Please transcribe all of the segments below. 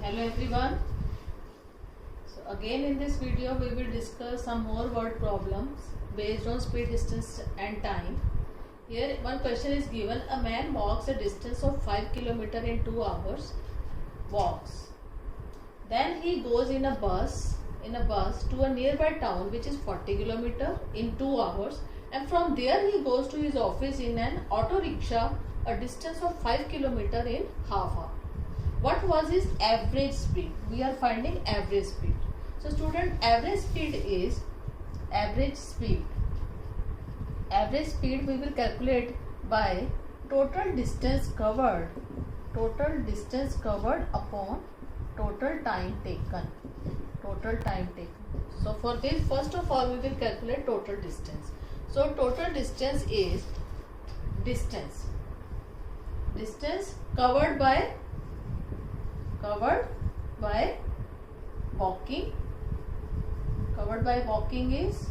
Hello everyone. So again in this video we will discuss some more word problems based on speed, distance and time. Here one question is given: a man walks a distance of 5 km in 2 hours. Walks. Then he goes in a bus to a nearby town which is 40 km in 2 hours, and from there he goes to his office in an auto rickshaw a distance of 5 km in half hour. What was his average speed? We are finding average speed. So student, average speed we will calculate by total distance covered upon total time taken. So for this, first of all we will calculate total distance. So total distance is distance covered by walking is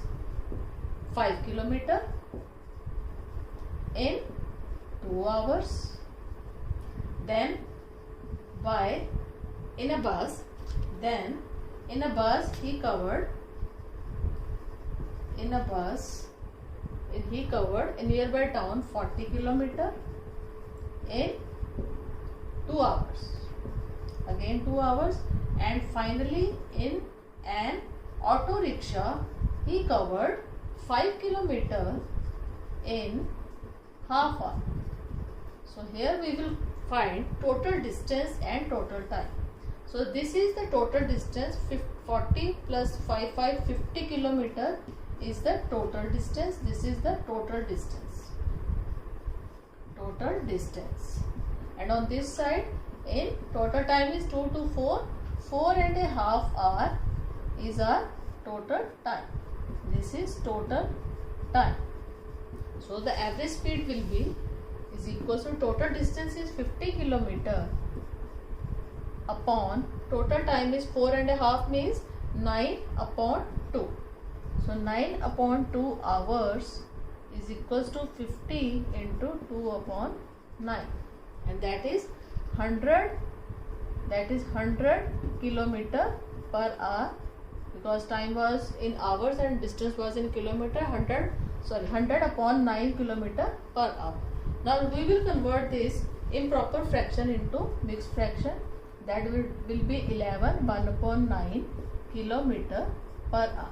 5 km in 2 hours. Then in a bus he covered in nearby town 40 km in 2 hours. Again 2 hours, and finally in an auto rickshaw he covered 5 km in half hour. So here we will find total distance and total time. So this is the total distance, 40 plus 5, 50 km is the total distance. This is the total distance. And on this side, in total time is 2 to 4 and a half hour is our total time. This is total time. So the average speed will be is equal to total distance is 50 km upon total time is 4 and a half, means 9 upon 2. So 9 upon 2 hours is equals to 50 into 2 upon 9, and that is 100 km per hour, because time was in hours and distance was in kilometer. 100 upon 9 km per hour. Now we will convert this improper fraction into mixed fraction. That will be 1 upon 9 km per hour.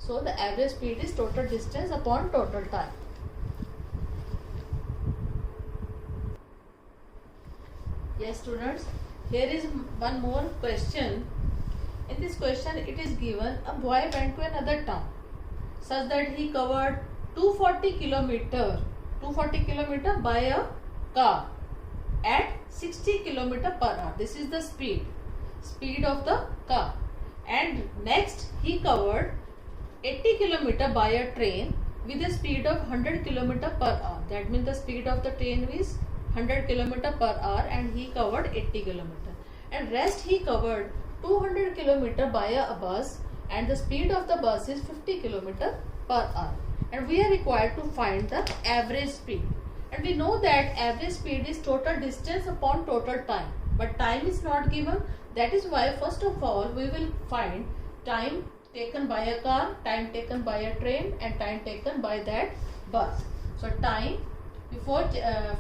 So the average speed is total distance upon total time. Yes students, here is one more question. In this question it is given: a boy went to another town such that he covered 240 km by a car at 60 km per hour. This is the speed of the car. And next he covered 80 km by a train with a speed of 100 km per hour. That means the speed of the train is 100 km per hour and he covered 80 km. And rest he covered 200 km by a bus and the speed of the bus is 50 km per hour. And we are required to find the average speed. And we know that average speed is total distance upon total time. But time is not given. That is why first of all we will find time taken by a car, time taken by a train and time taken by that bus. So time, before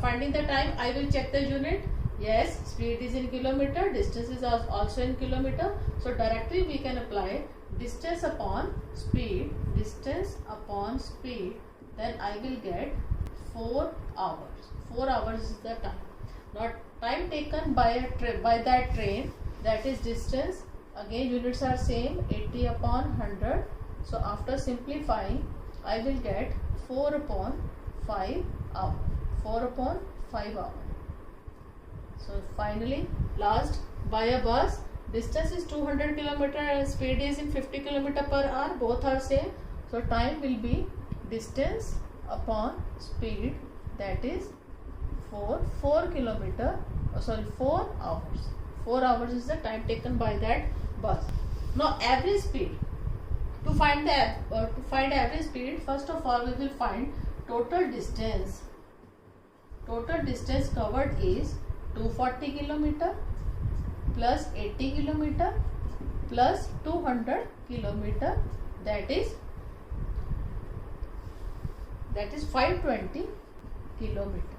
finding the time I will check the unit. Yes, speed is in kilometer, distance is also in kilometer. So directly we can apply distance upon speed, then I will get 4 hours. 4 hours is the time. Now time taken by that train, that is distance. Again units are same, 80 upon 100. So after simplifying I will get 4 upon 5 hours. 4 upon 5 hours. So finally last, by a bus, distance is 200 km and speed is in 50 km per hour. Both are same. So time will be distance upon speed, that is 4 hours. 4 hours is the time taken by that bus. Now average speed. To find average speed, first of all we will find total distance. Total distance covered is 240 km plus 80 kilometer plus 200 kilometer, that is 520 kilometer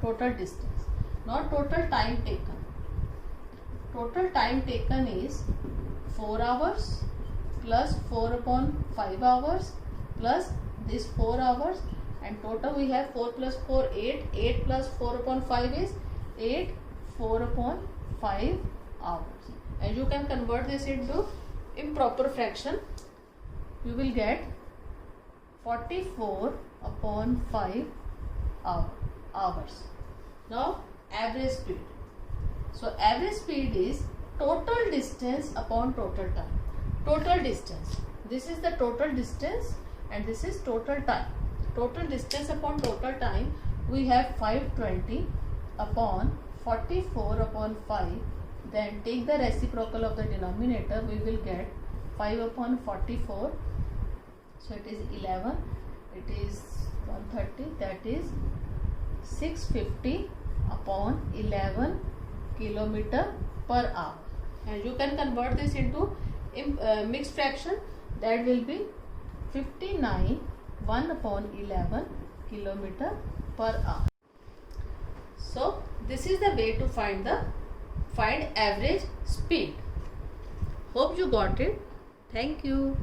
total distance. Now total time taken. Total time taken is 4 hours plus 4 upon 5 hours plus this 4 hours, and total we have 4 plus 4 8, 8 plus 4 upon 5 is 8, 4 upon 5 hours, and you can convert this into improper fraction. You will get 44 upon 5 hours. Now average speed. So average speed is total distance upon total time. Total distance. This is the total distance and this is total time. Total distance upon total time, we have 520 upon 44 upon 5. Then take the reciprocal of the denominator, we will get 5 upon 44. So it is 11. It is 130. That is 650 upon 11 kilometer per hour. And you can convert this into mixed fraction. That will be 59 1 upon 11 kilometer per hour. So this is the way to find average speed. Hope you got it. Thank you.